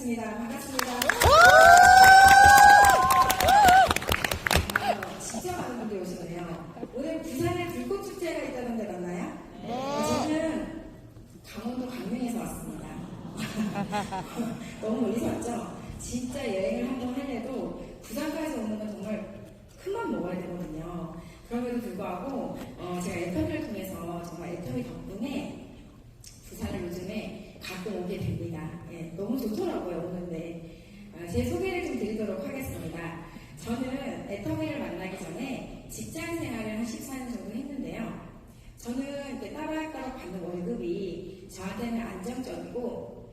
모셨습니다. 반갑습니다. 진짜 많은 분들이 오시네요. 오늘 부산에 불꽃축제가 있다는 데 맞나요? 저는 강원도 강릉에서 왔습니다. 너무 멀리서 왔죠? 진짜 여행을 한번 하려도 부산까지 오는 건 정말 큰맘 먹어야 되거든요. 그럼에도 불구하고 제가 애터미를 통해서 정말 애터미 덕분에 부산을 요즘에 가끔 오게 됩니다. 예, 너무 좋더라고요, 오는데. 제 소개를 좀 드리도록 하겠습니다. 저는 애터미를 만나기 전에 직장 생활을 한 14년 정도 했는데요. 저는 따박따박 받는 월급이 저한테는 안정적이고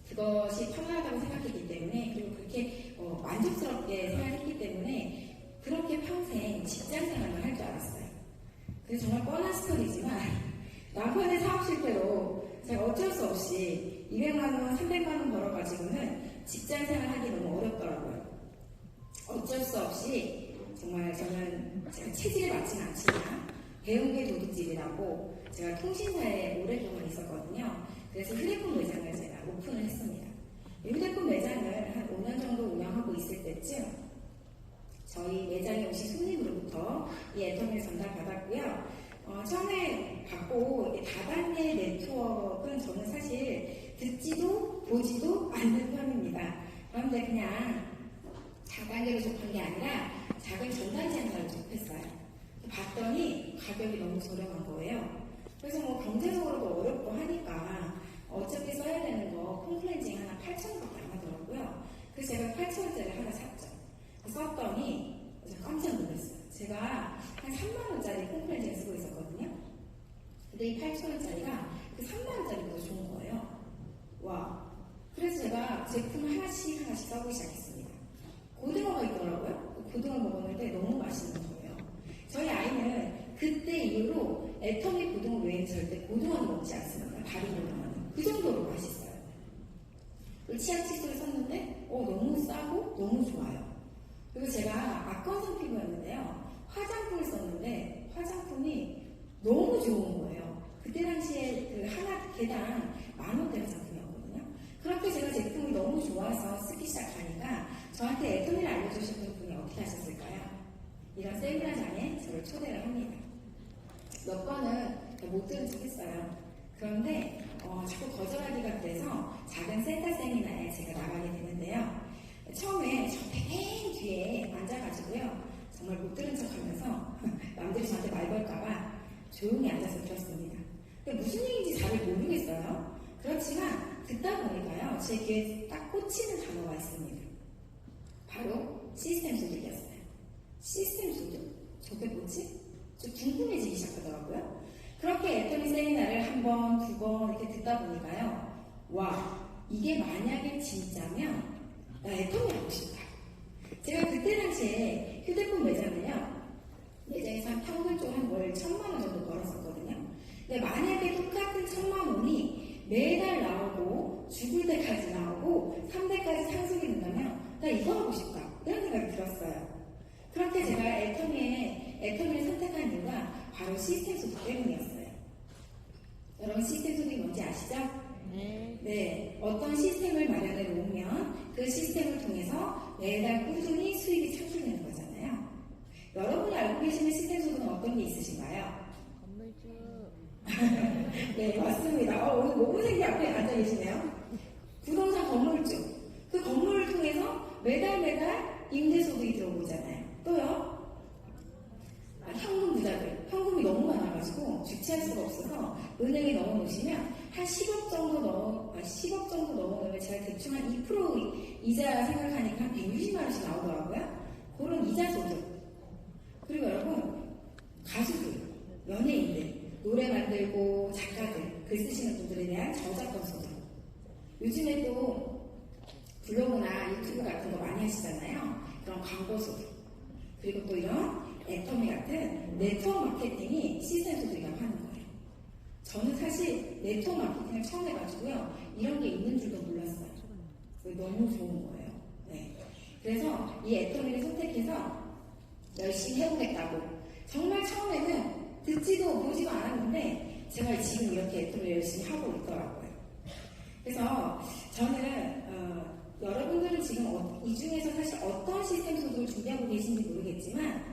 그것이 편안하다고 생각했기 때문에, 그리고 그렇게 만족스럽게 생활했기 때문에 그렇게 평생 직장 생활만 할 줄 알았어요. 그래서 정말 뻔한 스토리지만 남편의 사업 실패로 제가 어쩔 수 없이 200만원, 300만원 벌어가지고는 직장 생활하기 너무 어렵더라고요. 어쩔 수 없이 정말 저는 제가 체질에 맞지는 않지만 배운 게 도둑질이라고 제가 통신사에 오랫동안 있었거든요. 그래서 휴대폰 매장을 제가 오픈을 했습니다. 이 휴대폰 매장을 한 5년 정도 운영하고 있을 때쯤 저희 매장에 오신 손님으로부터 이 애터미를 전달받았고요. 처음에 받고 다단계 네트워크는 저는 사실 듣지도 보지도 않는 편입니다. 그런데 그냥 다단계로 접한 게 아니라 작은 전단지 하나를 접했어요. 봤더니 가격이 너무 저렴한 거예요. 그래서 경제적으로도 어렵고 하니까 어차피 써야 되는 거 폼클렌징 하나 8,000원밖에 안 하더라고요. 그래서 제가 8,000원짜리 하나 샀죠. 썼더니 깜짝 놀랐어요. 제가 한 3만원짜리 폼클렌징을 쓰고 있었거든요. 근데 이 8,000원짜리가 그 3만원짜리보다 좋은 거예요. 와. 그래서 제가 제품을 하나씩 써보기 시작했습니다. 고등어가 있더라고요. 고등어 먹었는데 너무 맛있는 거예요. 저희 아이는 그때 이후로 애터미 고등어 외에는 절대 고등어는 먹지 않습니다. 다른 고등어는. 그 정도로 맛있어요. 치약 칫솔을 썼는데 너무 싸고 너무 좋아요. 그리고 제가 악건성 피부였는데요. 화장품을 썼는데 화장품이 너무 좋은 거예요. 그때 당시에 그 하나 개당 10,000원대의 상품이었거든요. 그렇게 제가 제품이 너무 좋아서 쓰기 시작하니까 저한테 애터미를 알려주신 분이 어떻게 하셨을까요? 이런 세미나장에 저를 초대를 합니다. 몇 번은 못 들은 척 했어요. 그런데 자꾸 거절하기가 그래서 작은 센터 세미나에 제가 나가게 되는데요. 처음에 저 맨 뒤에 앉아가지고요. 정말 못 들은 척 하면서 남들이 저한테 말 걸까봐 조용히 앉아서 들었습니다. 근데 무슨 얘기인지 잘 모르겠어요. 그렇지만 듣다 보니까요. 제 귀에 딱 꽂히는 단어가 있습니다. 바로 시스템 소득이었어요. 시스템 소득? 저게 뭐지? 좀 궁금해지기 시작하더라고요. 그렇게 애터미 세미나를 한 번, 두 번 이렇게 듣다 보니까요. 와, 이게 만약에 진짜면 나 애터미 하고 싶다. 제가 그때 당시에 휴대폰 매장에서 한 평균적으로 한 월 1,000만원 정도 벌었었거든요. 근데 만약에 똑같은 1,000만원이 매달 나오고 죽을 때까지 나오고 3대까지 상승이 된다면 나 이거 하고 싶다. 이런 생각이 들었어요. 그렇게 제가 애터미를 선택한 이유가 바로 시스템 소득 때문이었어요. 여러분 시스템 소득이 뭔지 아시죠? 네. 어떤 시스템을 마련해 놓으면 그 시스템을 통해서 매달 꾸준히 수익이 창출되는 거잖아요. 여러분이 알고 계시는 시스템 소득은 어떤 게 있으신가요? 건물주. 네, 맞습니다. 오늘 모범생이 앞에 앉아 계시네요. 부동산 건물주. 그 건물을 통해서 매달 임대소득이 들어오잖아요. 또요? 현금 부자들. 현금이 너무 많아가지고 주체할 수가 없어서 은행에 넣어놓으시면 한 10억 정도 넣어놓으면 제가 대충 한 2% 이자 생각하니까 한 160만원씩 나오더라고요. 그런 이자 소득. 그리고 여러분, 가수들, 연예인들, 노래 만들고 작가들, 글 쓰시는 분들에 대한 저작권 소득. 요즘에 또 블로그나 유튜브 같은 거 많이 하시잖아요. 그런 광고 소득. 그리고 또 이런 애터미 같은 네트워크 마케팅이 시스템 소득이라고 하는 거예요. 저는 사실 네트워크 마케팅을 처음 해가지고요. 이런 게 있는 줄도 몰랐어요. 너무 좋은 거예요. 네. 그래서 이 애터미를 선택해서 열심히 해보겠다고. 정말 처음에는 듣지도 보지도 않았는데 제가 지금 이렇게 애터미를 열심히 하고 있더라고요. 그래서 저는 여러분들은 지금 이 중에서 사실 어떤 시스템 소득을 준비하고 계신지 모르겠지만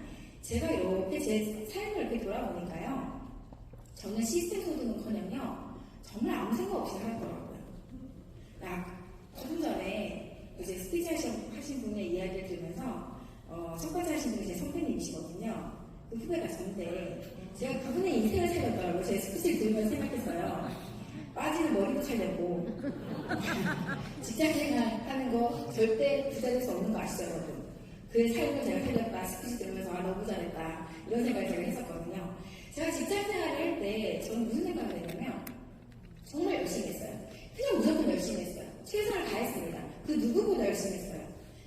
제가 이렇게 제 삶을 이렇게 돌아보니까요. 저는 시스템 소득은커녕요. 정말 아무 생각 없이 살더라고요. 조금 전에 이제 스피치 하신 분의 이야기를 들으면서 첫번째 하신 분이 제 선배님이시거든요. 그 후배가 저인데 제가 그분의 인생을 살렸더라고요. 제 스피치를 들으면서 생각했어요. 빠지는 머리도 살렸고 직장생활 하는 거 절대 부자될 수 없는 거 아시죠 여러분? 그 삶을 제가 살렸다 스피치 들으면서 너무 잘했다 이런 생각을 제가 했었거든요. 제가 직장생활을 할 때 저는 무슨 생각을 했냐면 정말 열심히 했어요. 그냥 무조건 열심히 했어요. 최선을 다했습니다. 그 누구보다 열심히 했어요.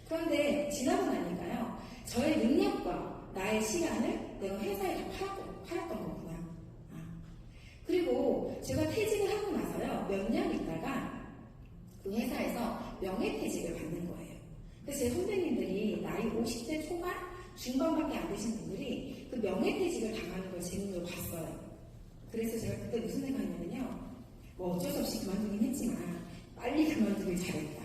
그런데 지나고 나니까요. 저의 능력과 나의 시간을 내가 회사에 다 팔았던 거구나. 그리고 제가 퇴직을 하고 나서요. 몇 년 있다가 그 회사에서 명예퇴직을 받는 거예요. 그래서 제 선배님들이 나이 50대 초반, 중반밖에 안 되신 분들이 그 명예퇴직을 당하는 걸 제 눈으로 봤어요. 그래서 제가 그때 무슨 생각했냐면요. 뭐 어쩔 수 없이 그만두긴 했지만 빨리 그만두길 잘했다.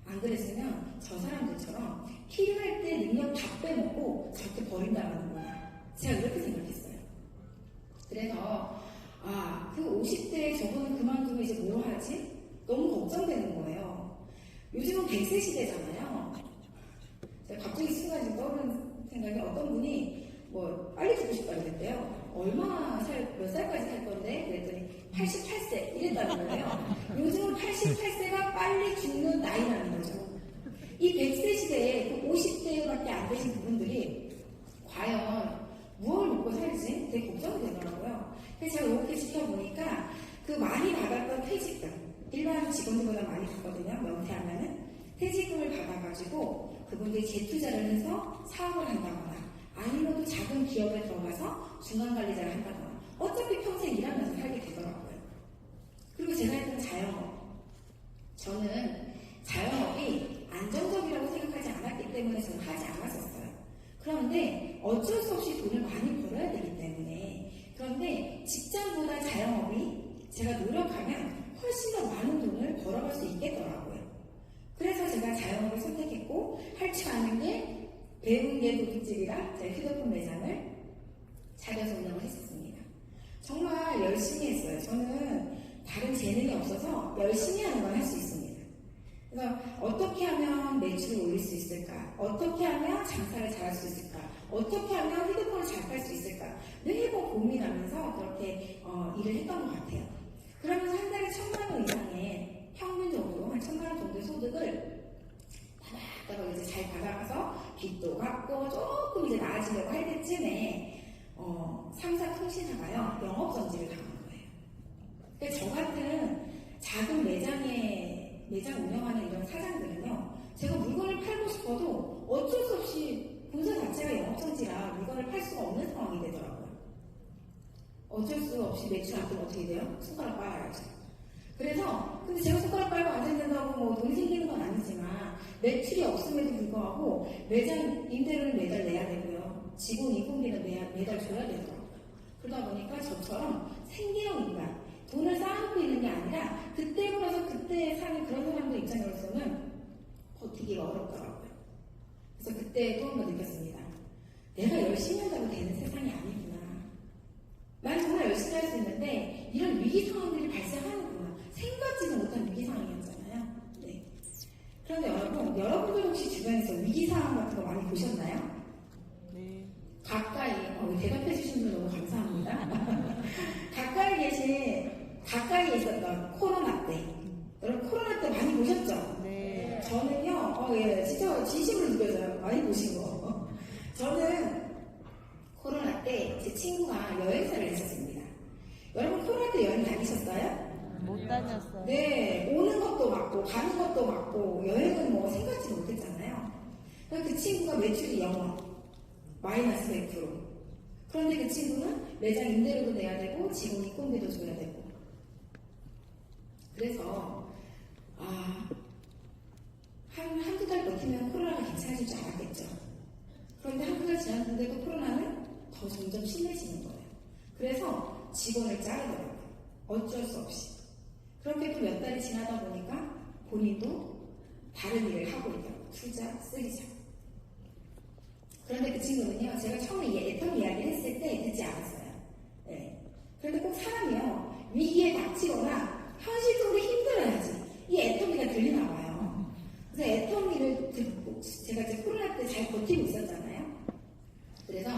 안 그랬으면 저 사람들처럼 필요할 때 능력 다 빼먹고 저렇게 버린다는구나. 제가 이렇게 생각했어요. 그래서 그 50대에 저분은 그만두면 이제 뭐 하지? 너무 걱정되는 거예요. 요즘은 100세 시대잖아요. 제가 갑자기 순간 지금 떠오르는 생각이 어떤 분이 뭐 빨리 죽고 싶다 그랬대요. 몇 살까지 살 건데? 그랬더니 88세 이랬다는 거예요. 요즘은 88세가 빨리 죽는 나이라는 거죠. 이 100세 시대에 그 50대밖에 안 되신 분들이 과연 무엇을 먹고 살지? 되게 걱정이 되더라고요. 그래서 제가 이렇게 지켜보니까 그 많이 받았던 퇴직금, 일반 직원들보다 많이 받거든요. 명퇴하면은 퇴직금을 받아가지고 그분들이 재투자를 해서 사업을 한다거나 아니면 또 작은 기업에 들어가서 중간관리자를 한다거나 어차피 평생 일하면서 살게 되더라고요. 그리고 제가 했던 자영업. 저는 자영업이 안정적이라고 생각하지 않았기 때문에 저는 하지 않았었어요. 그런데 어쩔 수 없이 돈을 많이 벌어야 되기 때문에 그런데 직장보다 자영업이 제가 노력하면 훨씬 더 많은 돈을 벌어갈 수 있겠더라고요. 그래서 제가 자영업을 선택했고 할 줄 아는 게 배운 게 도둑질이라 제 휴대폰 매장을 차려서 운영을 했었습니다. 정말 열심히 했어요. 저는 다른 재능이 없어서 열심히 하는 건 할 수 있습니다. 그래서 어떻게 하면 매출을 올릴 수 있을까? 어떻게 하면 장사를 잘할 수 있을까? 어떻게 하면 휴대폰을 잘 팔 수 있을까? 매번 고민하면서 그렇게 일을 했던 것 같아요. 그러면서 한 달에 1,000만 원 이상의 평균적으로 한 1,000만 원 정도의 소득을 따닥따닥 이제 잘 받아가서 빚도 갚고 조금 이제 나아지려고 할 때쯤에 상사 통신사가요 영업정지를 당한 거예요. 그러니까 저 같은 작은 매장 운영하는 이런 사장들은요, 제가 물건을 팔고 싶어도 어쩔 수 없이 본사 자체가 영업정지라 물건을 팔 수가 없는 상황이 되더라고요. 어쩔 수 없이 매출 안 되면 어떻게 돼요? 손가락 빨아야죠. 그래서 근데 제가 손가락 빨고 앉아있는다고 뭐 돈이 생기는 건 아니지만 매출이 없음에도 불구하고 매장 임대료를 매달 내야 되고요. 직원 인건비는 매달 줘야 되더라고요. 그러다 보니까 저처럼 생계형 인간, 돈을 쌓아놓고 있는 게 아니라 그때 벌어서 그때 사는 그런 사람들 입장으로서는 버티기가 어렵더라고요. 그래서 그때 또 한 번 느꼈습니다. 내가 열심히 한다고 되는 세상이 아니구나. 난 정말 열심히 할 수 있는데 이런 위기 상황들이 발생하는구나. 생각지도 못한 위기 상황이었잖아요. 네. 그런데 여러분들 혹시 주변에서 위기 상황 같은 거 많이 보셨나요? 네. 가까이, 대답해 주신 분 너무 감사합니다. 가까이에 있었던 코로나 때. 여러분 코로나 때 많이 보셨죠? 네. 저는요, 진짜 진심으로 느껴져요. 많이 보신 거. 저는 코로나 때 제 친구가 여행사를 했었습니다. 여러분 코로나 때 여행 다니셨어요? 못 다녔어요. 네, 오는 것도 맞고 가는 것도 맞고 여행은 뭐 생각지도 못했잖아요. 그 친구가 매출이 0원, 마이너스 100%. 그런데 그 친구는 매장 임대료도 내야 되고 직원 인건비도 줘야 되고. 그래서 한두 달 버티면 코로나가 괜찮아질 줄 알았겠죠. 그런데 한두 달 지났는데도 코로나는 더 점점 심해지는 거예요. 그래서 직원을 자르더라고요. 어쩔 수 없이. 그렇게 또 몇 달이 지나다 보니까 본인도 다른 일을 하고 있다고. 투자, 쓰리자. 그런데 그 친구는요, 제가 처음에 애텀 이야기를 했을 때 듣지 않았어요. 네. 그런데 꼭 사람이요, 위기에 닥치거나 현실적으로 힘들어야지 이 애터미가 들리나 봐요. 그래서 애터미를 듣고 제가 이제 코로나 때 잘 버티고 있었잖아요. 그래서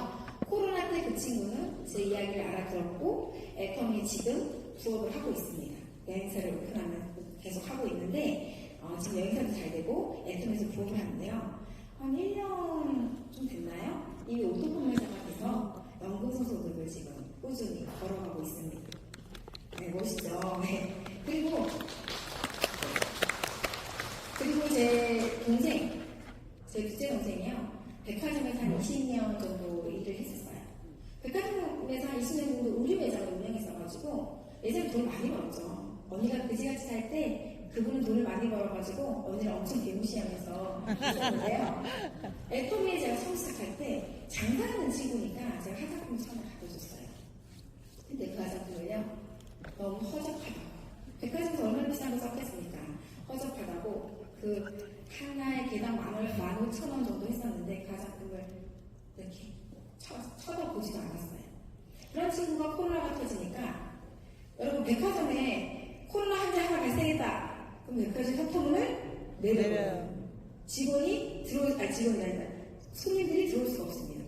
코로나 때 그 친구는 제 이야기를 알아들었고 애터미 지금 부업을 하고 있습니다. 여행사를 오픈하면 계속 하고 있는데 지금 여행사도 잘 되고 애터미에서 부업을 하는데요. 한 1년 좀 됐나요? 이미 오토판매사가 돼서 연금 소득을 지금 꾸준히 걸어가고 있습니다. 네, 멋있죠? 네. 그리고 제 동생, 제 둘째 동생이요. 백화점에서 한 20년 정도 일을 했었어요. 백화점에서 한 20년 정도 의류 매장을 운영했어가지고 예전에 돈을 많이 벌었죠. 언니가 그지같이 살 때 그분은 돈을 많이 벌어가지고 언니를 엄청 개무시하면서 있었는데요. 애터미에 제가 처음 시작할 때 장사하는 친구니까 제가 화장품 처음에 가져줬어요. 근데 그 화장품을요, 너무 허접하다고. 백화점에서 얼마나 비싼 거 썼겠습니까? 허접하다고 그 하나의 개당 15,000원 정도 했었는데 그 화장품을 이렇게 쳐다보지도 않았어요. 그런 친구가 코로나가 터지니까 여러분 백화점에 코로나 환자 하나가 세겠다. 그럼 백화점 협통문을 내려요. 직원이 직원이 아니라 손님들이 들어올 수가 없습니다.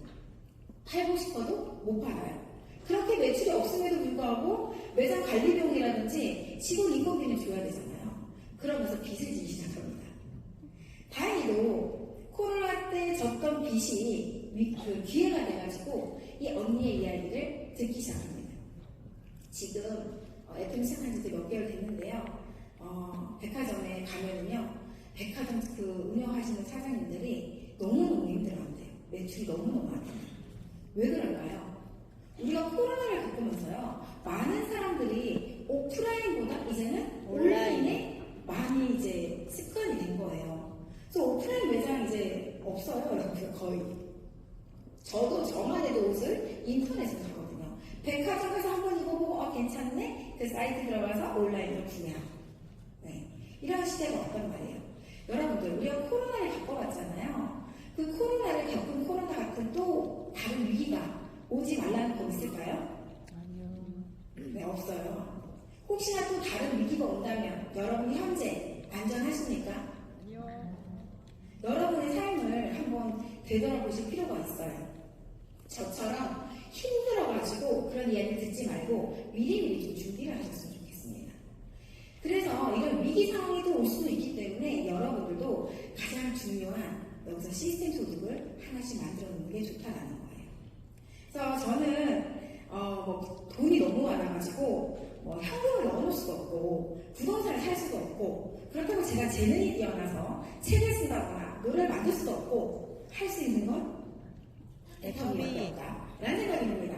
팔고 싶어도 못 팔아요. 그렇게 매출이 없음에도 불구하고 매장 관리 비용이라든지 직원 인건비는 줘야 되잖아요. 그러면서 빚을 지기 시작합니다. 다행히도 코로나 때 졌던 빚이 기회가 돼가지고 이 언니의 이야기를 듣기 시작합니다. 지금 FM 시작한 지도 몇 개월 됐는데요. 백화점에 가면은요, 백화점 그 운영하시는 사장님들이 너무너무 힘들어한대요. 매출이 너무너무 안 돼요. 왜 그럴까요? 우리가 코로나를 겪으면서요, 많은 사람들이 오프라인보다 이제는 온라인에 많이 이제 습관이 된 거예요. 그래서 오프라인 매장 이제 없어요, 여러분. 거의. 저만 해도 옷을 인터넷으로 사거든요. 백화점 가서 한번 입어보고 괜찮네? 그 사이트 들어가서 온라인으로 구매하고. 네. 이런 시대가 왔단 말이에요. 여러분들, 우리가 코로나를 겪어봤잖아요. 그 코로나를 겪은 코로나 같은 또 다른 위기가 오지 말라는 거 있을까요? 아니요. 네, 없어요. 혹시나 또 다른 위기가 온다면 여러분이 현재 안전하십니까? 아니요. 여러분의 삶을 한번 되돌아보실 필요가 있어요. 저처럼 힘들어가지고 그런 이야기 듣지 말고 미리미리 좀 준비를 하셨으면 좋겠습니다. 그래서 이런 위기 상황이 또 올 수도 있기 때문에 여러분들도 가장 중요한 여기서 시스템 소득을 하나씩 만들어 놓는 게 좋다라는 거예요. 그래서 저는 돈이 너무 많아가지고 현금을 넣어놓을 수도 없고 부동산을 살 수도 없고 그렇다고 제가 재능이 뛰어나서 책을 쓴다거나 노래를 만들 수도 없고 할 수 있는 건 애터미밖에 없다라는 생각이 듭니다.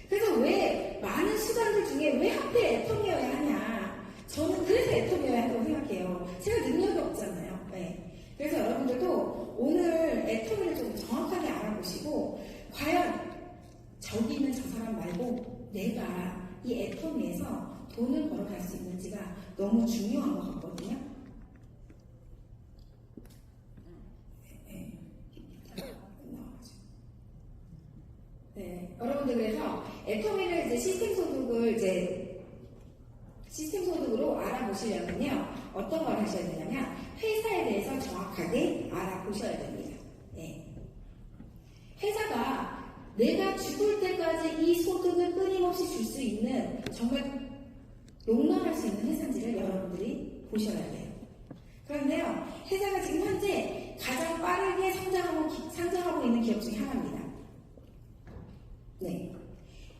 그래서 왜 많은 수단들 중에 왜 하필 애터미여야 하냐, 저는 그래서 애터미여야 한다고 생각해요. 제가 능력이 없잖아요. 네. 그래서 여러분들도 오늘 애터미를 좀 정확하게 알아보시고 과연 저기 있는 저 사람 말고 내가 이 애터미에서 돈을 벌어갈 수 있는지가 너무 중요한 것 같거든요. 네, 여러분들 그래서 애터미를 이제 시스템 소득으로 알아보시려면요, 어떤 걸 하셔야 되냐면 회사에 대해서 정확하게 알아보셔야 됩니다. 네. 회사가 내가 죽을 때까지 이 소득을 끊임없이 줄 수 있는 정말 용납할 수 있는 회사인지를 여러분들이 보셔야 돼요. 그런데요, 회사가 지금 현재 가장 빠르게 상장하고 있는 기업 중에 하나입니다. 네.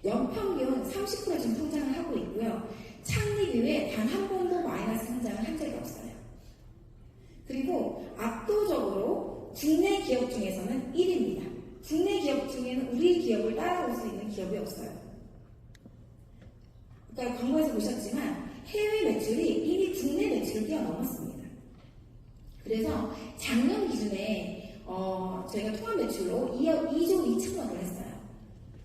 연평균 30% 지금 성장을 하고 있고요. 창립 이후에 단 한 번도 마이너스 성장을 한 적이 없어요. 그리고 압도적으로 국내 기업 중에서는 1위입니다. 국내 기업 중에는 우리 기업을 따라올 수 있는 기업이 없어요. 그러니까 광고에서 보셨지만 해외 매출이 이미 국내 매출을 뛰어넘었습니다. 그래서 작년 기준에 저희가 통합 매출로 2조 2천억을 했어요.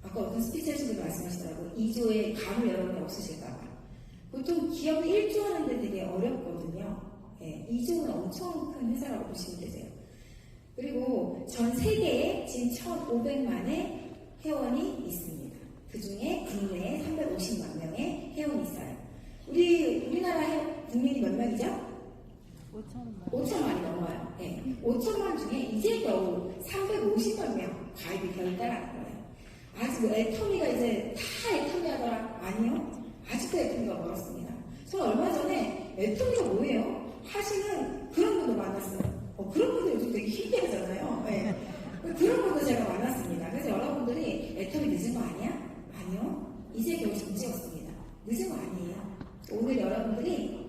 아까 어떤 스피치 하신 분도 말씀하시더라고요. 2조의 감을 여러분이 없으실까봐. 보통 기업이 1조 하는데 되게 어렵거든요. 예, 이중은 엄청 큰 회사라고 보시면 되세요. 그리고 전 세계에 지금 1,500만의 회원이 있습니다. 그 중에 국내에 350만 명의 회원이 있어요. 우리나라 국민이 몇 명이죠? 5천만. 5천만이 넘어요. 네. 5천만 중에 이제 겨우 350만 명 가입이 되어 있다는 거예요. 아직 애터미가 이제 다 애터미 하더라? 아니요. 아직도 애터미가 멀었습니다. 저는 얼마 전에 애터미가 뭐예요? 하시는 그런 분도 만났어요. 그런 분들 요즘 되게 희귀하잖아요. 네. 그런 분도 제가 만났습니다. 그래서 여러분들이 애터미 늦은 거 아니야? 아니요. 이제 겨우 정지였습니다. 늦은 거 아니에요. 오늘 여러분들이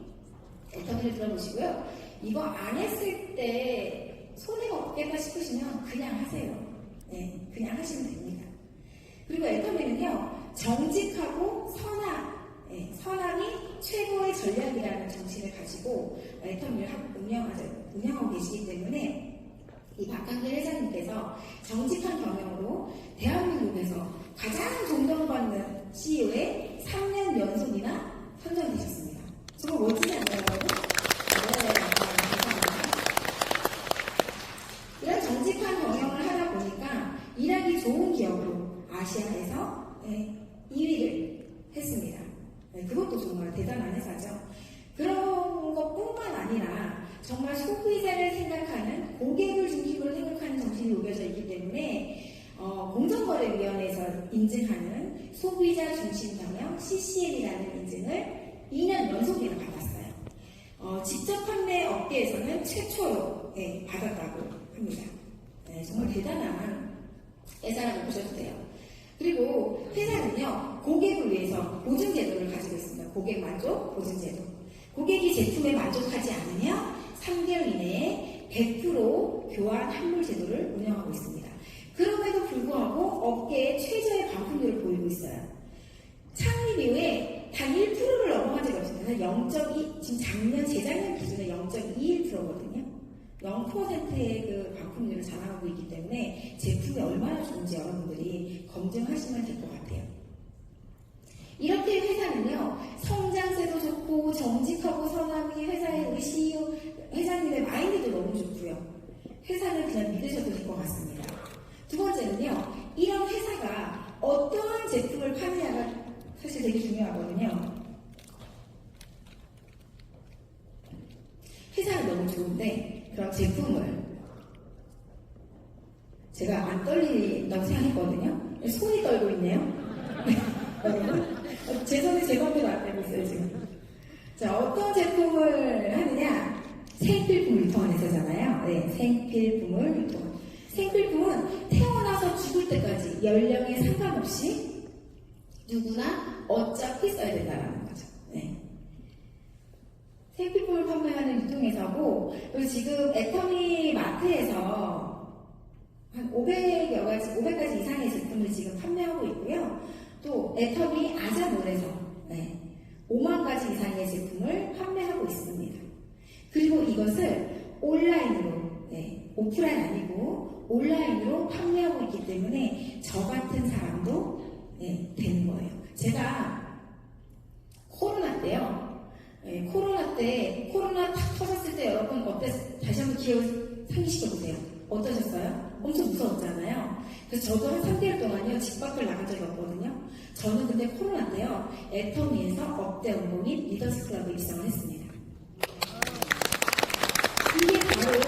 애터미를 들어보시고요. 이거 안 했을 때 손해가 없겠다 싶으시면 그냥 하세요. 네, 그냥 하시면 됩니다. 그리고 애터미는요, 정직하고 선함이 최고의 전략이라는 정신을 가지고 애터미를 운영하고 계시기 때문에 이 박한길 회장님께서 정직한 경영으로 대한민국에서 가장 존경받는 CEO에 3년 연속이나 선정되셨습니다. 정말 멋지지 않나요, 여러분? 네, 감사합니다. 이런 정직한 경영을 하다 보니까 일하기 좋은 기업으로 아시아에서 2위를 했습니다. 네, 그것도 정말 대단한 회사죠. 그런 것뿐만 아니라 정말 소비자를 생각하는 고객을 중심으로 생각하는 정신이 녹여져 있기 때문에 공정거래위원회에서 인증하는 소비자 중심 경영 CCM이라는 인증을 2년 연속이나 받았어요. 직접 판매 업계에서는 최초로 받았다고 합니다. 네, 정말 대단한 회사라고 보셔도 돼요. 그리고 회사는요, 고객을 위해서 보증제도를 가지고 있습니다. 고객 만족 보증제도. 고객이 제품에 만족하지 않으면 3개월 이내에 100% 교환 환불 제도를 운영하고 있습니다. 그럼에도 불구하고 업계의 최저의 반품률을 보이고 있어요. 창립 이후에 단 1%를 넘어간 적이 없습니다. 0.2, 지금 재작년 기준에 0.21%거든요. 0%의 그 반품률을 자랑하고 있기 때문에 제품이 얼마나 좋은지 여러분들이 검증하시면 될 것 같아요. 이렇게 회사는요, 성장세도 좋고 정직하고 선함이 회사의 우리 CEO 회장님의 마인드도 너무 좋고요. 회사를 그냥 믿으셔도 될 것 같습니다. 두 번째는요, 이런 회사가 어떠한 제품을 판매하가 사실 되게 중요하거든요. 회사는 너무 좋은데 그럼 제품을 제가 안 떨린다고 생각했거든요. 손이 떨고 있네요. 여러분, 제 손이 제 맘대로 안 되고 있어요 지금. 자, 어떤 제품을 하느냐? 생필품 유통한 회사잖아요. 네, 생필품을 유통한. 생필품은 태어나서 죽을 때까지 연령에 상관없이 누구나 어차피 써야 된다는 거죠. 네. 생필품을 판매하는 유통회사고, 그리고 지금 애터미 마트에서 한 500가지 이상의 제품을 지금 판매하고 있고요. 또 애터미 아자몰에서 5만 가지 이상의 제품을 판매하고 있습니다. 그리고 이것을 온라인으로, 오프라인 아니고 온라인으로 판매하고 있기 때문에 저 같은 사람도 되는 거예요. 제가 코로나 때요. 코로나 탁 터졌을 때 여러분 어땠어요? 다시 한번 기억을 상기시켜보세요. 어떠셨어요? 엄청 무서웠잖아요. 그래서 저도 한 3개월 동안요, 집 밖을 나간 적이 없거든요. 저는 근데 코로나 때요, 애터미에서 업대 운동인 리더스 클럽에 입성을 했습니다. 이게 바로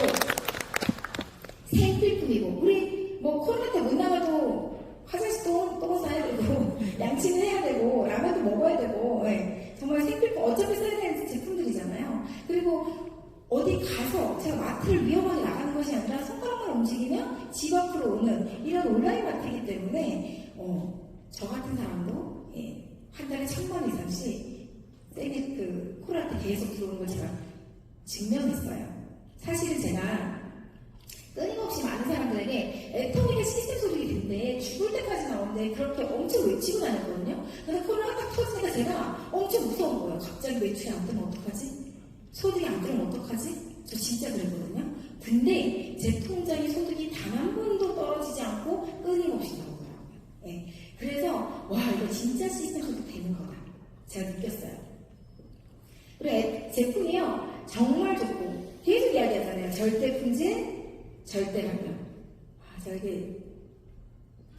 생필품이고, 우리 코로나 때 못 나가도 화장실 똥 싸야 되고, 양치는 해야 되고, 라면도 먹어야 되고, 정말 생필품 어차피 써야 되는 제품들이잖아요. 그리고 어디 가서 제가 마트를 위험하게 나가는 것이 아니라 손가락만 움직이면 집 앞으로 오는 이런 온라인 마트이기 때문에 저 같은 사람도 한 달에 1,000번 이상씩 코로나 때 계속 들어오는 걸 제가 증명했어요. 사실은 제가 끊임없이 많은 사람들에게 애터미가 시스템 소득이 된대, 죽을 때까지 나오는데 그렇게 엄청 외치고 다녔거든요. 근데 코로나가 딱 터지니까 제가 엄청 무서운 거예요. 갑자기 매출이 안 뜨면 어떡하지? 소득이 안 들으면 어떡하지? 저 진짜 그랬거든요. 근데 제 통장의 소득이 단 한 번도 떨어지지 않고 끊임없이 나오더라고요. 그래서 와, 이거 진짜 시스템 소득 되는 거다. 제가 느꼈어요. 그리고 제품이요, 정말 좋고 절대 품질, 절대 가격. 제가 이게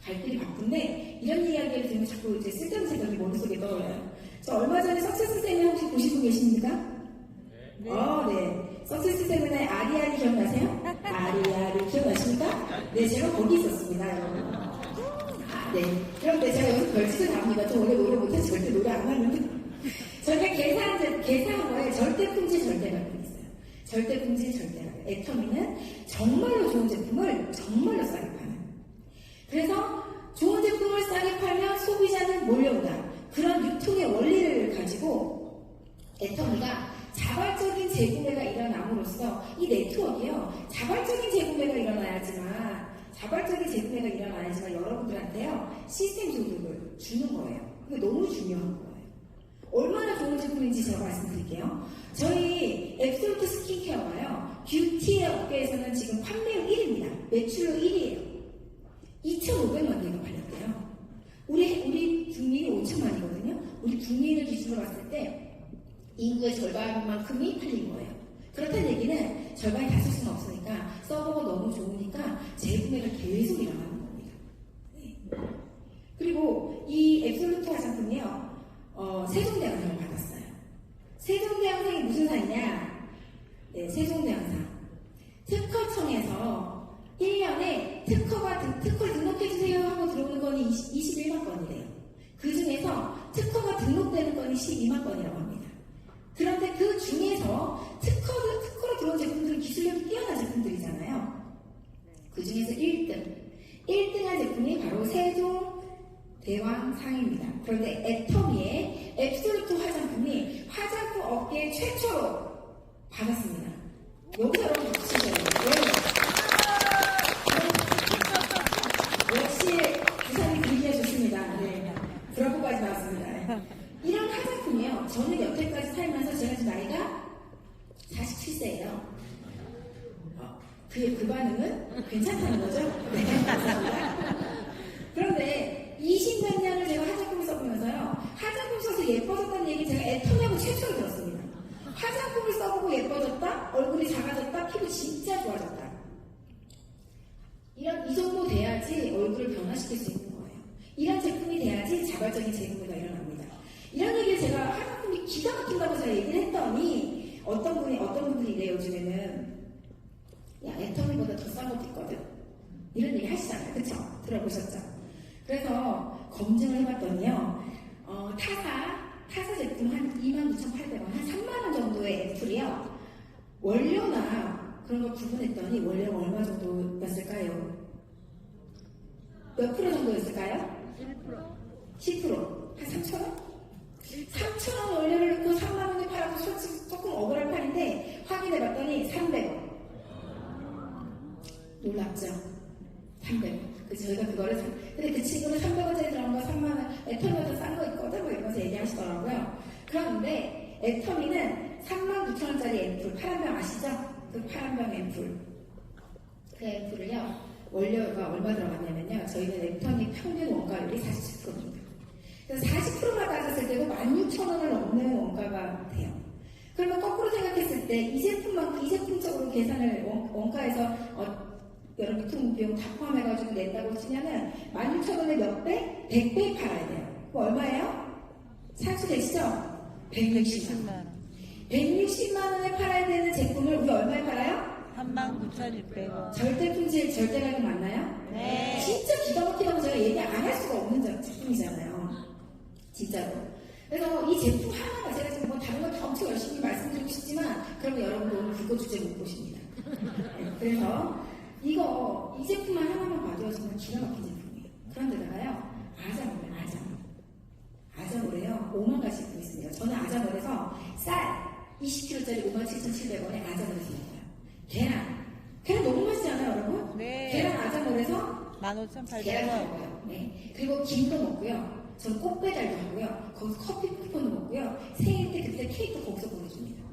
갈 길이 바쁜데 이런 이야기를 들으면 자꾸 이제 쓸데없는 생각이 머릿속에 떠올라요. 저 얼마 전에 석세스 세미나 혹시 보시고 계십니까? 네. 네. 석세스 세미나의 아리아리 기억나세요? 아리아리 기억나십니까? 네, 제가 거기 있었습니다, 여러분. 네. 그런데 제가 여기서 별짓을 합니다. 저 원래 노래 못해서 절대 노래 안 하는데. 저희가 계산한 거에 절대 품질, 절대 가격이 있어요. 절대 품질, 절대 가격. 애터미는 정말로 좋은 제품을 정말로 싸게 파는. 그래서 좋은 제품을 싸게 팔면 소비자는 몰려온다. 그런 유통의 원리를 가지고 애터미가 자발적인 재구매가 일어남으로써 이 네트워크요. 자발적인 재구매가 일어나야지만 여러분들한테요. 시스템 소득을 주는 거예요. 그게 너무 중요한 거예요. 얼마나 좋은 제품인지 제가 말씀드릴게요. 저희 앱솔루트 스킨케어가요. 뷰티 업계에서는 지금 판매율 1위입니다. 매출로 1위예요. 2,500만 개가 팔렸대요. 우리 국민이 5천만이거든요. 우리 국민을 기준으로 봤을 때 인구의 절반만큼이 팔린 거예요. 그렇다는 얘기는 절반이 다 쓸 수는 없으니까 서버가 너무 좋으니까 재구매가 계속 일어나는 겁니다. 네. 그리고 이 앱솔루트 화장품이요. 세종대왕상을 받았어요. 세종대왕상이 무슨 상이냐? 네, 세종대왕상. 특허청에서 1년에 특허 등록해주세요 하고 들어오는 건이 21만 건이래요. 그 중에서 특허가 등록되는 건이 12만 건이라고 합니다. 그런데 그 중에서 특허로 들어온 제품들은 기술력이 뛰어난 제품들이잖아요. 그 중에서 1등한 제품이 바로 세종대왕상입니다. 그런데 애터미의 앱솔루트 화장품이 화장품 업계 최초로 받았습니다. 여기서 여러분 박수 주세요. 역시 부산이 분위기가 좋습니다. 네. 브라보까지 나왔습니다. 이런 화장품이요. 저는 여태까지 살면서 제가 지금 나이가 47세예요. 그 반응은 괜찮다는 거죠? 네, 감사합니다. 그런데 20몇 년을 제가 화장품을 써보면서요. 화장품 써서 예뻐졌다는 얘기 제가 애터미하고 최초로 들었습니다. 화장품을 써보고 예뻐졌다? 얼굴이 작아졌다? 피부 진짜 좋아졌다. 이 정도 돼야지 얼굴을 변화시킬 수 있는 거예요. 이런 제품이 돼야지 자발적인 재구매가 일어납니다. 이런 얘기를 제가 화장품이 기가 막힌다고 제가 얘기를 했더니 어떤 분들이 이래요. 요즘에는 야 애터미보다 더 싼 것도 있거든. 이런 얘기 하시잖아요. 그쵸? 들어보셨죠? 그래서 검증을 해봤더니요. 타사 제품 한 29,800원, 한 3만원 정도의 애플이요. 원료나 그런 걸 구분했더니 원료가 얼마 정도였을까요? 몇 프로 정도였을까요? 10%. 한 3,000원? 3,000원 원료를 넣고 3만원에 팔아도 솔직히 조금 억울할 판인데 확인해봤더니 300원. 놀랍죠? 300원. 그래서 저희가 그거를 근데 그 친구는 300원짜리 들어간 거 3만원 애터미보다 싼 거 있거든? 뭐 이러면서 얘기하시더라고요. 그런데 애터미는 39,000원짜리 앰플 파란병 아시죠? 그 파란병 앰플. 그 앰플을요. 원료가 얼마 들어갔냐면요. 저희는 애터미 평균 원가율이 47%입니다. 그래서 40%만 따졌을 때도 16,000원을 넘는 원가가 돼요. 그러면 거꾸로 생각했을 때 이 제품적으로 계산을 원가에서 여러 유통 비용 다 포함해가지고 낸다고 치면은 16,000원에 몇 배? 100배 팔아야 돼요. 그거 얼마예요? 산수되시죠? 160만 원. 160만 원에 팔아야 되는 제품을 우리 얼마에 팔아요? 39,600원. 절대 품질, 절대 가격 맞나요? 네. 진짜 기가 막히다고 제가 얘기 안 할 수가 없는 제품이잖아요. 진짜로. 그래서 이 제품 하나가 제가 지금 뭐 다른 거 다 엄청 열심히 말씀드리고 싶지만 그러면 여러분도 오늘 그거 주제 못 보십니다. 네, 그래서 이 제품만 하나만 봐도 정말 기가 막힌 제품이에요. 그런데다가요, 아자모레요. 5만 가지 제품이 있습니다. 저는 아자모레에서 쌀 20kg짜리 57,700원에 아자모레 씁니다. 계란 너무 맛있지 않아요, 여러분? 네. 계란 아자모레에서 15,800원. 계란 먹어요. 네. 그리고 김도 먹고요. 저는 꽃배달도 하고요. 거기서 커피 쿠폰도 먹고요. 생일 때 그때 케이크 거기서 보내줍니다.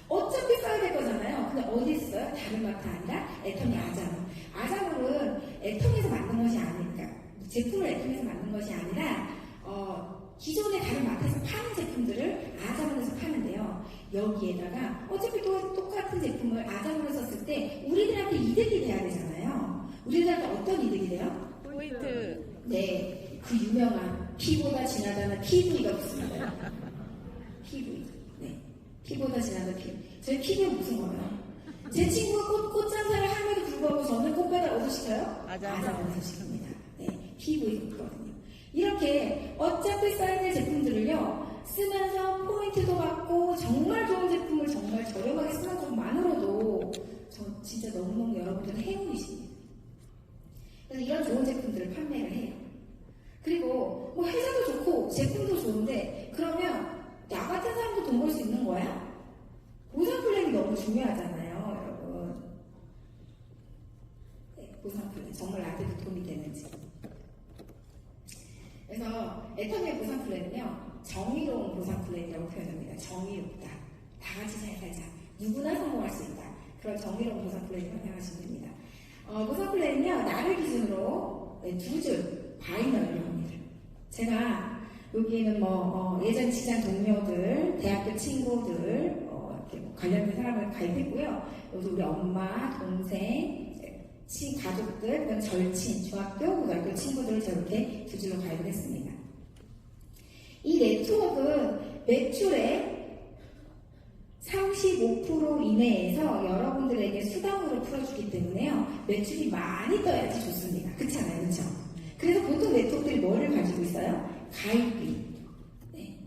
어차피 써야 될 거잖아요. 근데 어디 있어요? 다른 마트 아니라 애터미 아자몰. 아자몰은 애터미에서 만든 것이 아니니까 제품을 애터미에서 만든 것이 아니라 기존의 다른 마트에서 파는 제품들을 아자몬에서 파는데요. 여기에다가 어차피 또 똑같은 제품을 아자몬에 썼을 때 우리들한테 이득이 돼야 되잖아요. 우리들한테 어떤 이득이 돼요? 포인트. 네, 그 유명한 피보다 진하다는 PV가 붙습니다. PV. 네, 피보다 진하다 PV. 저희 PV가 무슨 거예요? 제 친구가 꽃장사를 함에도 불구하고 저는 꽃배달 어디서 시켜요? 아자몬에서 시킵니다. 네, PV가 있거든요. 이렇게 어차피 쌓이는 제품들을요, 쓰면서 포인트도 받고 정말 좋은 제품을 정말 저렴하게 쓰는 것만으로도 저 진짜 너무너무 여러분들은 행운이십니다. 그래서 이런 좋은 제품들을 판매를 해요. 그리고 뭐 회사도 좋고 제품도 좋은데 그러면 나 같은 사람도 돈 벌 수 있는 거야? 보상 플랜이 너무 중요하잖아요, 여러분. 네, 보상 플랜 정말 나한테도 도움이 되는지. 그래서 애터미의 보상 플랜은요, 정의로운 보상 플랜이라고 표현합니다. 정의롭다. 다 같이 잘 살자. 누구나 성공할 수 있다. 그런 정의로운 보상 플랜을 생각하시면 됩니다. 보상 플랜은요, 나를 기준으로 두 줄 바이너리를 합니다. 제가 여기에는 예전 직장 동료들, 대학교 친구들, 이렇게 관련된 사람을 가입했고요. 여기 우리 엄마, 동생, 가족들, 그다음 절친, 중학교, 고등학교 친구들을 저렇게 두 줄로 가입을 했습니다. 이 네트워크는 매출의 35% 이내에서 여러분들에게 수당으로 풀어주기 때문에요. 매출이 많이 떠야지 좋습니다. 그렇잖아요, 그렇죠? 그래서 보통 네트워크들이 뭐를 가지고 있어요? 가입비. 네.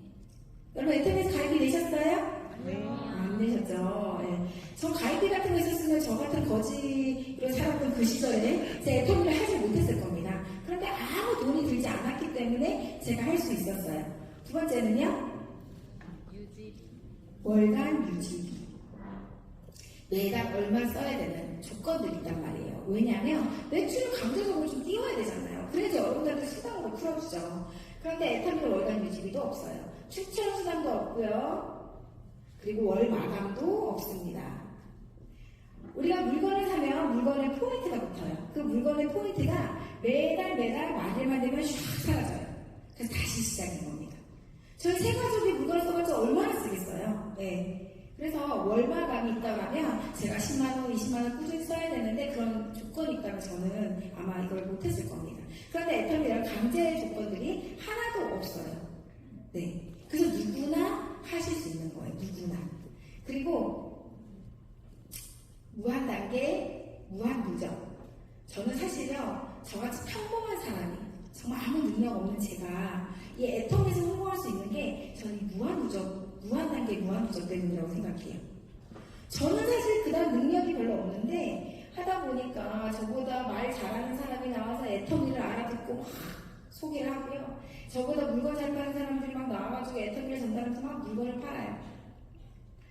여러분 애터미에서 가입비 내셨어요? 네. 안 내셨죠? 네. 저 가입비 같은 거 있었으면 저 같은 거지로 살았던 그 시절에 제 애터미를 하지 못했을 겁니다. 그런데 아무 돈이 들지 않았기 때문에 제가 할 수 있었어요. 두 번째는요, 월간 유지비. 매달 얼마 써야 되는 조건들이 있단 말이에요. 왜냐하면 매출을 강제적으로 좀 띄워야 되잖아요. 그래서 여러분들한테 수당으로 풀어주죠. 그런데 애터미 월간 유지비도 없어요. 추천 수당도 없고요. 그리고 월 마감도 없습니다. 우리가 물건을 사면 물건에 포인트가 붙어요. 그 물건의 포인트가 매달 말일만 되면 샥 사라져요. 그래서 다시 시작인 겁니다. 저희 세 가족이 물건을 써봤자 얼마나 쓰겠어요? 네. 그래서 월마감이 있다면 제가 10만원, 20만원 꾸준히 써야 되는데 그런 조건이 있다면 저는 아마 이걸 못했을 겁니다. 그런데 애터미랑 강제 조건들이 하나도 없어요. 네. 그래서 누구나 하실 수 있는 거예요. 누구나. 그리고 무한 단계, 무한 누적. 저는 사실요, 저같이 평범한 사람이 정말 아무 능력 없는 제가 이 애터미에서 성공할 수 있는 게 저는 이 무한 누적, 무한 단계, 무한 누적 때문이라고 생각해요. 저는 사실 그다음 능력이 별로 없는데 하다 보니까 저보다 말 잘하는 사람이 나와서 애터미를 알아듣고 막 소개를 하고요. 저보다 물건 잘 파는 사람들이 막 나와가지고 애터미를 전달해서 막 물건을 팔아요.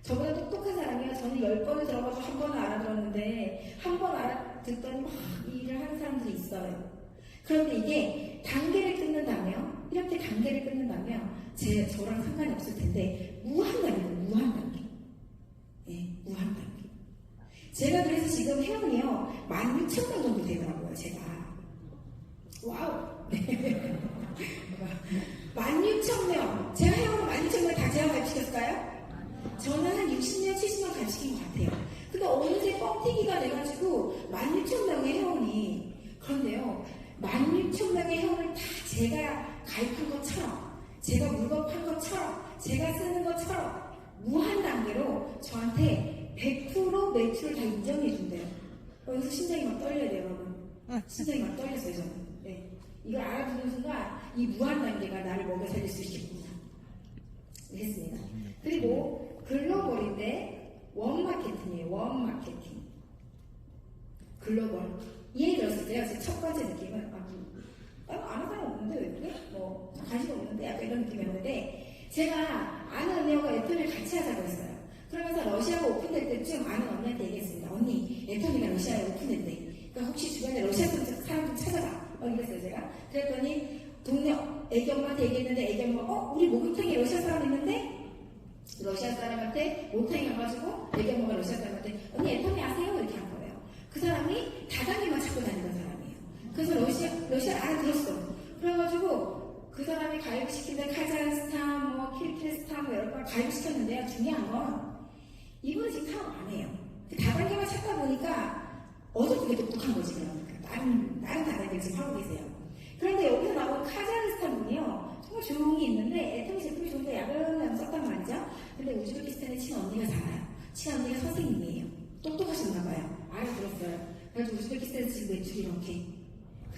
저보다 똑똑한 사람이요. 저는 10번을 들어가지고 한 번은 알아들었는데 한 번 알아듣더니 막 이 일을 하는 사람들이 있어요. 그런데 이게 단계를 끊는다면, 이렇게 단계를 끊는다면 저랑 상관이 없을 텐데 무한 단계예요. 무한 단계. 네, 무한 단계. 제가 그래서 지금 회원이요 16,000명 정도 되더라고요. 제가. 와우. 16,000명. 제가 회원을 16,000명 다 제가 가입시켰을까요? 저는 한 60명, 70명 가입시킨 것 같아요. 근데 어느새 뻥튀기가 돼가지고 16,000명의 회원이. 그런데요, 16,000명의 회원을 다 제가 가입한 것처럼, 제가 물건 판 것처럼, 제가 쓰는 것처럼 무한 단계로 저한테 100% 매출을 다 인정해 준대요. 여기서 심장이 막 떨려야 돼요, 여러분. 심장이 막 떨렸어요, 저는. 네. 이걸 알아두는 순간 이 무한 단계가 나를 먹여 살릴 수 있겠구나. 했습니다. 그리고 글로벌인데 원 마케팅이에요. 원 마케팅. 글로벌. 이해 들었을 때요. 제 첫 번째 느낌은 아는 사람 없는데 왜 그래? 관심 없는데 약간 이런 느낌이었는데 제가 아는 언니하고 애터미를 같이 하자고 했어요. 그러면서 러시아가 오픈될 때쯤 아는 언니한테 얘기했습니다. 언니, 애터미가 러시아에 오픈됐대. 그러니까 혹시 주변에 러시아 사람 좀 찾아봐. 이랬어요, 제가. 그랬더니 동네 애기 엄마한테 얘기했는데 애기 엄마가 우리 목욕탕에 러시아 사람 있는데 러시아 사람한테 목욕탕에 가가지고 애기 엄마가 러시아 사람한테 언니 애터미 아세요? 이렇게 한 거예요. 그 사람이 다단계만 찾고 다니던 사람이에요. 그래서 러시아 알아들었어. 그래가지고 그 사람이 가입을 시킨데 카자흐스탄, 뭐 키르기스탄 뭐 여러 번 가입을 시켰는데요. 중요한 건 이분은 지금 사업 안 해요. 그 다단계만 찾다 보니까 어설프게 똑똑한 거지. 그러니까 다른 다단계를 지금 하고 계세요. 그런데 여기서 나온 카자흐스탄 분이요. 정말 조용히 있는데 애터미 제품이 좋은데 야금야금 썼단 말이죠. 근데 우즈베키스탄에 친언니가 살아요. 친언니가 선생님이에요. 똑똑하셨나봐요. 알아들었어요. 그래서 우즈베키스탄에서 지금 매출이 이렇게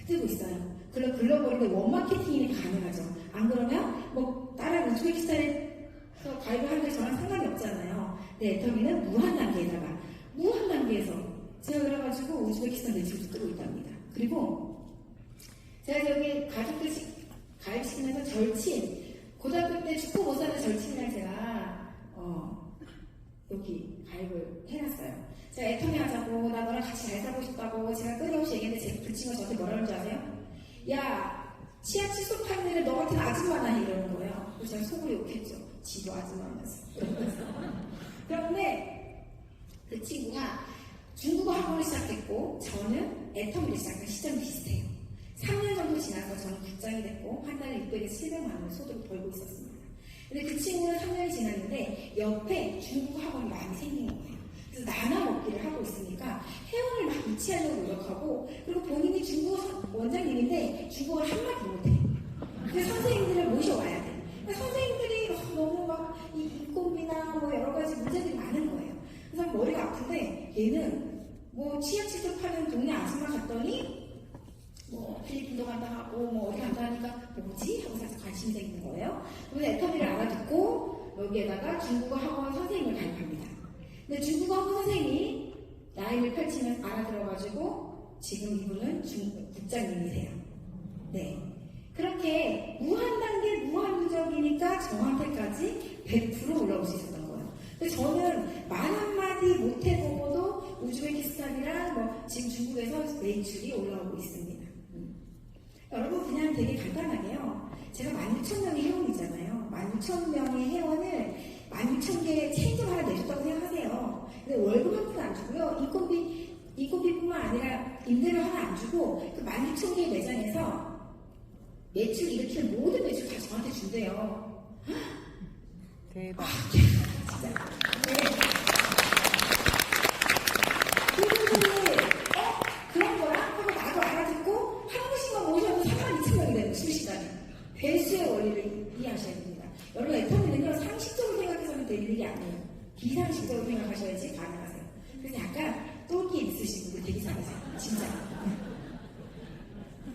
뜨고 있어요. 글로벌인데 원마케팅이 가능하죠. 안 그러면 뭐 다른 우즈베키스탄에서 가입을 하는 게 저랑 상관이 없잖아요. 근데 애터미는 무한 단계에서 제가 그래가지고 우즈베키스탄 매출도 뜨고 있답니다. 그리고 제가 저기 가족들 가입시키면서 절친, 고등학교 때 축구 못 사는 절친이랑 제가 여기 가입을 해놨어요. 제가 애터미 하자고, 나 너랑 같이 잘 살고 싶다고 제가 끊임없이 얘기했는데 제 친구가 저한테 뭐라 그러는지 아세요? 야, 치아 칫솔 파는 애는 너 같은 아줌마나 이러는 거예요. 그래서 제가 속으로 욕했죠. 지도 아줌마면서. 그런데 그 친구가 중국어 학원을 시작했고 저는 애터미를 시작한 시점이 비슷해요. 3년 정도 지나서 저는 국장이 됐고 한 달에 600에서 700만 원을 소득을 벌고 있었습니다. 근데 그 친구는 3년이 지났는데 옆에 중국어 학원이 많이 생긴 거예요. 그래서 나눠 먹기를 하고 있으니까 회원을 막 유치하려고 노력하고 그리고 본인이 중국어 원장님인데 중국어를 한마디 못해. 그래서 선생님들을 모셔와야 돼. 그러니까 선생님들이 너무 막 인건비나 뭐 여러 가지 문제들이 많은 거예요. 그래서 머리가 아픈데 얘는 뭐 치아 칫솔 파는 동네 아줌마 갔더니 뭐 필리핀도 간다 하고 뭐 어디 간다 하니까 뭐지? 하고 살짝 관심이 생기는 거예요. 그래서 애터미를 알아듣고 여기에다가 중국어 학원 선생님을 가입합니다. 근데 중국어 학원 선생님이 라인을 펼치면 알아들어가지고 지금 이분은 국장님이세요. 네. 그렇게 무한 단계, 무한 누적이니까 저한테까지 100% 올라올 수 있었던 거예요. 근데 저는 말 한마디 못해보고도 우즈베키스탄이랑 뭐 지금 중국에서 매출이 올라오고 있습니다. 여러분 그냥 되게 간단하게요. 제가 16,000명의 회원이잖아요. 16,000명의 회원을 16,000개의 체인점 하나 내줬다고 생각하세요. 근데 월급 한 푼 안 주고요. 인건비뿐만 아니라 임대료 하나 안 주고 그 16,000개의 매장에서 매출 일으키는 모든 매출 다 저한테 준대요. 대박. 진짜. 네. 그분들이 그런 거야? 하고 나도 알아듣고 한 분씩만 모셔도 32,000명이 되는 실시간에 배수의 원리를 이해하셔야 됩니다. 여러분 애터미는요 상식적으로 생각해서는 될 일이 아니에요. 비상식적으로 생각하셔야지 가능하세요. 그래서 약간 똘끼 있으신 분들 되게 잘하세요. 진짜.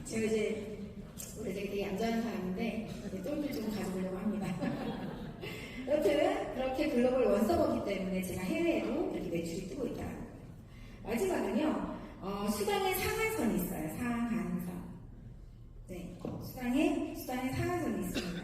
제가 이제 원래 되게 얌전한 사람인데 똘끼를 좀 가져보려고 합니다. 여튼 그렇게 글로벌 원서버기 때문에 제가 해외에도 이렇게 매출이 뜨고 있다. 마지막은요. 수당의 상한선이 있어요. 상한선. 네, 수당의 상한선이 있습니다.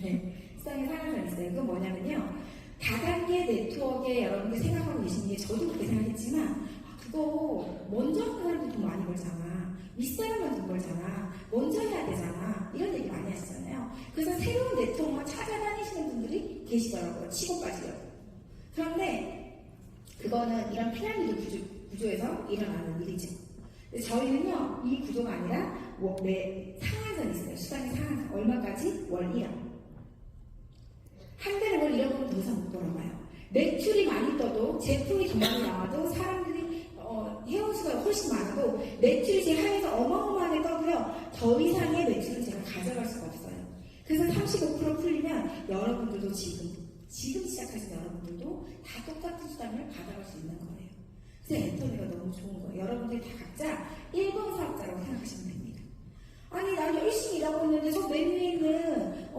네, 수당의 상한선이 있어요. 그건 뭐냐면요. 다단계 네트워크에 여러분들 생각하고 계시는 게 저도 그렇게 생각했지만 그거 먼저 하는 사람도 돈 많이 벌잖아. 윗사람만 돈 벌잖아. 먼저 해야 되잖아. 이런 얘기 많이 하시잖아요. 그래서 새로운 네트워크만 찾아다니시는 분들이 계시더라고요. 치고 빠지려고. 그런데 그거는 이런 피라미드 구조에서 일어나는 일이죠. 근데 저희는요. 이 구조가 아니라 매 상한선이 있어요. 수당의 상한선. 얼마까지? 월 1억. 한 달에 월 1억은 더 이상 못 벌어봐요. 매출이 많이 떠도 제품이 더 많이 나와도 사람들이 회원수가 훨씬 많아도 매출이 제 하에서 어마어마하게 떠도요. 더 이상의 매출을 제가 가져갈 수가 없어요. 그래서 35% 풀리면 여러분들도 지금 시작하신 여러분들도 다 똑같은 수당을 받아갈 수 있는 거예요. 그래서 애터미가 너무 좋은 거예요. 여러분들이 다 각자 1번 사업자라고 생각하시면 됩니다. 아니 난 열심히 일하고 있는데 저 맨 위에 있는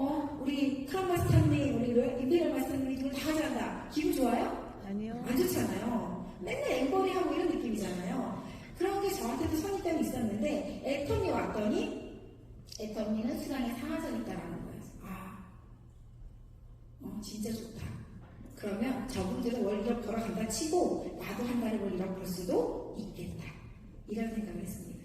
우리 크람 마스터님, 우리 임페리얼 마스터님이 이걸 다 잘한다. 기분 좋아요? 아니요. 안 좋잖아요. 맨날 앵벌이하고 이런 느낌이잖아요. 그런 게 저한테도 선입견이 있었는데 애터미 왔더니 애터미는 수당의 상한선이 있다라는 거예요. 진짜 좋다. 그러면 저분들은 월 1억 벌어간다 치고 나도 한 달에 월 1억 벌 수도 있겠다. 이런 생각을 했습니다.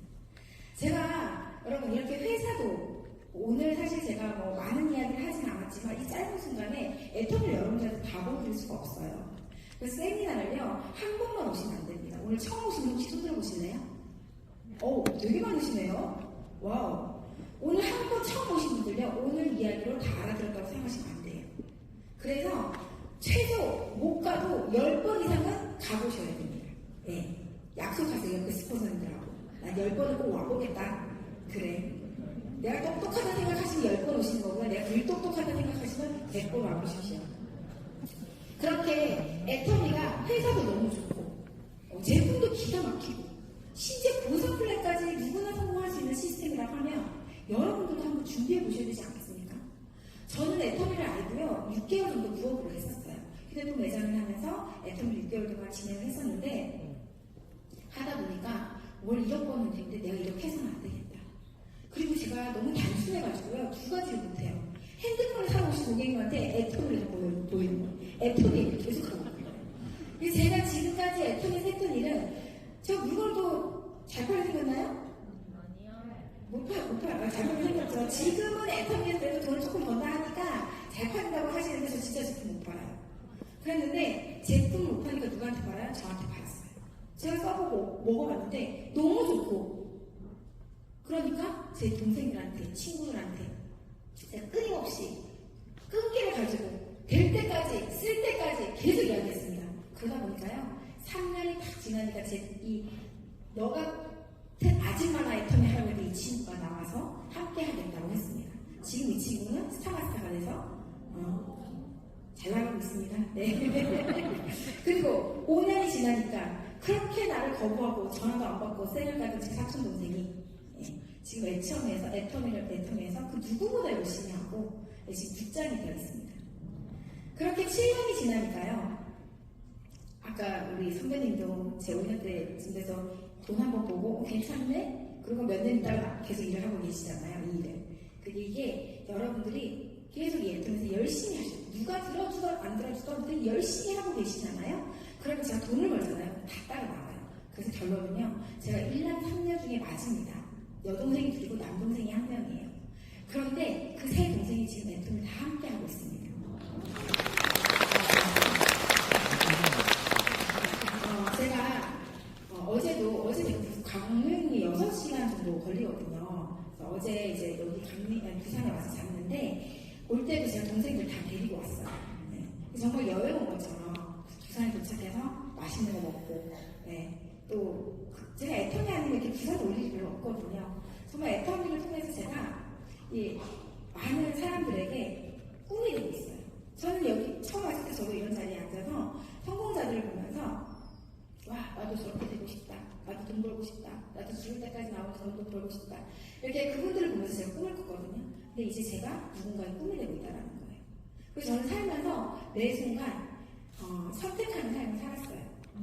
제가 여러분 이렇게 회사도 오늘 사실 제가 뭐 많은 이야기를 하진 않았지만 이 짧은 순간에 애터미를 여러분들한테 다 보여드릴 수가 없어요. 그래서 세미나를요 한 번만 오시면 안 됩니다. 오늘 처음 오신 분 혹시 손 들어보실래요? 되게 많으시네요. 와우. 오늘 한 번 처음 오신 분들요, 오늘 이야기로 다 알아들었다고 생각하시면 안 돼요. 그래서 최소 못 가도 10번 이상은 가보셔야 됩니다. 네. 약속하세요. 그 스포서님들하고. 난 10번은 꼭 와보겠다. 그래. 내가 똑똑하다 생각하시면 10번 오시는 거고요. 내가 불똑똑하다 생각하시면 100번 와보십시오. 그렇게 애터미가 회사도 너무 좋고, 제품도 기가 막히고, 심지어 보상 플랜까지 누구나 성공할 수 있는 시스템이라고 하면 여러분들도 한번 준비해 보셔야 되지 않겠습니까? 저는 애터미를 알고요, 6개월 정도 부업으로 했었어요. 휴대폰 매장을 하면서 애터미 6개월 동안 진행을 했었는데, 하다 보니까 월 1억 버는 되는데 내가 이렇게 해서는 안 되겠다. 그리고 제가 너무 단순해가지고요, 두 가지를 못해요. 핸드폰을 사오신 고객님한테 애터미를 보이는 거예요. 애터미 얘기를 계속 하고 있는 거예요. 그래서 제가 지금까지 애터미 했던 일은, 저 물건도 잘 팔려 생겼나요? 못 팔아요. 잘 팔려 생겼죠. 지금은 애터미에서 그래도 돈을 조금 번다 하니까 잘 판다고 하시는데 저 진짜 제품 못 팔아요. 그랬는데 제품을 못 파니까 누구한테 팔아요? 저한테 팔았어요. 제가 써보고 먹어봤는데 너무 좋고, 그러니까 제 동생들한테, 친구들한테 제가 끊임없이 끈기를 가지고 될 때까지, 쓸 때까지 계속 이야기했습니다. 그러다 보니까요, 3년이 딱 지나니까 너 같은 아줌마나 애터미 할머니 이 친구가 나와서 함께 하겠다고 했습니다. 지금 이 친구는 스타마스터가 돼서 잘 나가고 있습니다. 네. 그리고 5년이 지나니까 그렇게 나를 거부하고 전화도 안 받고 셀을 가던 제 사촌 동생이 지금 애터미에서 그 누구보다 열심히 하고 지금 국장이 되어 있습니다. 그렇게 7년이 지나니까요, 아까 우리 선배님도 제 5년 때쯤 돼서 돈 한번 보고 괜찮네? 그리고 몇 년 있다가 계속 일을 하고 계시잖아요, 이 일을. 이게 여러분들이 계속 이 애터미에서 열심히 하셔요. 누가 들어주든 안 들어주든 열심히 하고 계시잖아요. 그러면 제가 돈을 벌잖아요. 다 따라 나와요. 그래서 결론은요, 제가 1남 3녀 중에 맞습니다. 여동생이 둘이고 남동생이 1명이에요. 그런데 그 세 동생이 지금 애터미를 다 함께 하고 있습니다. 어제 강릉이 6시간 정도 걸리거든요. 그래서 어제 이제 여기 부산에 와서 잤는데, 올 때도 제가 동생들 다 데리고 왔어요. 네. 정말 여행 온 것처럼 부산에 도착해서 맛있는 거 먹고, 네. 또 제가 애터미 아니면 이렇게 부산에 올 일이 별로 없거든요. 정말 애터미를 통해서 제가 이 많은 사람들에게 꿈이 되고 있어요. 저는 여기 처음 왔을 때 저도 이런 자리에 앉아서 성공자들을 보면서, 와, 나도 저렇게 되고 싶다. 나도 돈 벌고 싶다. 나도 죽을 때까지 나오면서 돈 벌고 싶다. 이렇게 그분들을 보면서 제가 꿈을 꿨거든요. 근데 이제 제가 누군가의 꿈이 되고 있다는 거예요. 그래서 저는 살면서 매 순간 선택하는 삶을 살았어요.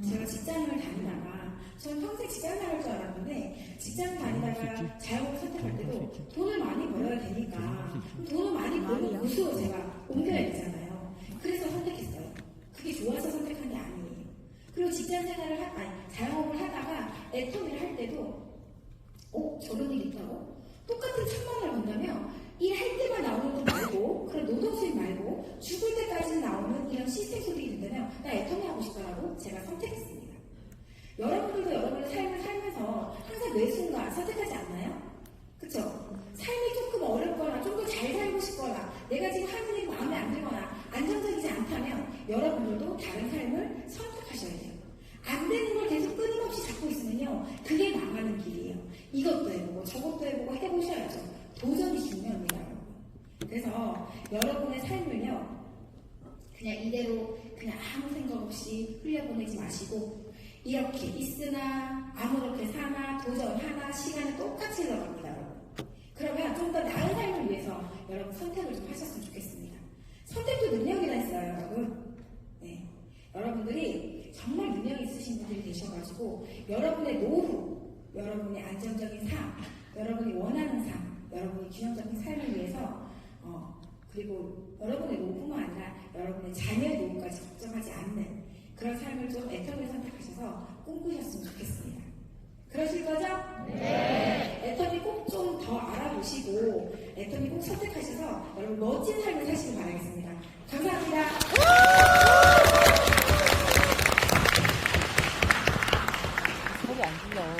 제가 직장을 다니다가, 저는 평생 직장 다닐 줄 알았는데, 직장 다니다가 자영업 선택할 때도 돈을 많이 벌어야 되니까 돈을 많이 버는 곳으로 제가 옮겨야 되잖아요. 그래서 선택했어요. 그게 좋아서 선택한 게 아니에요. 그리고 직장 생활을 자영업을 하다가 애터미를 할 때도 저런 일이 있다고? 똑같은 1,000만 원을 번다면 일할 때만 나오는 돈 말고, 그런 노동 수입 말고 죽을 때까지 나오는 이런 시스템 소득이 된다면 나 애터미 하고 싶다라고 제가 선택했습니다. 여러분들도 여러분의 삶을 살면서 항상 매 순간 선택하지 않나요? 그쵸? 삶이 조금 어렵거나 좀 더 잘 살고 싶거나 내가 지금 하는 일이 마음에 안 들거나 안정적이지 않다면 여러분들도 다른 삶을 선택하셔야 돼요. 안 되는 걸 계속 끊임없이 잡고 있으면요, 그게 망하는 길이에요. 이것도 해보고 저것도 해보고 해보셔야죠. 도전이 중요합니다, 여러분. 그래서 여러분의 삶을요, 그냥 이대로 그냥 아무 생각 없이 흘려보내지 마시고, 이렇게 있으나 아무렇게 사나 도전하나 시간을 똑같이 흘러갑니다, 여러분. 그러면 좀 더 나은 삶을 위해서 여러분 선택을 좀 하셨으면 좋겠습니다. 선택도 능력이라 했어요, 여러분. 네. 여러분들이 정말 능력 있으신 분들이 되셔가지고 여러분의 노후, 여러분의 안정적인 삶, 여러분이 원하는 삶, 여러분의 균형적인 삶을 위해서 그리고 여러분의 노후뿐만 아니라 여러분의 자녀의 노후까지 걱정하지 않는 그런 삶을 좀 애터미를 선택하셔서 꿈꾸셨으면 좋겠습니다. 그러실 거죠? 네. 애터미 꼭 좀 더 알아보시고 애터미 꼭 선택하셔서 여러분 멋진 삶을 사시길 바라겠습니다. 감사합니다. 안 불러.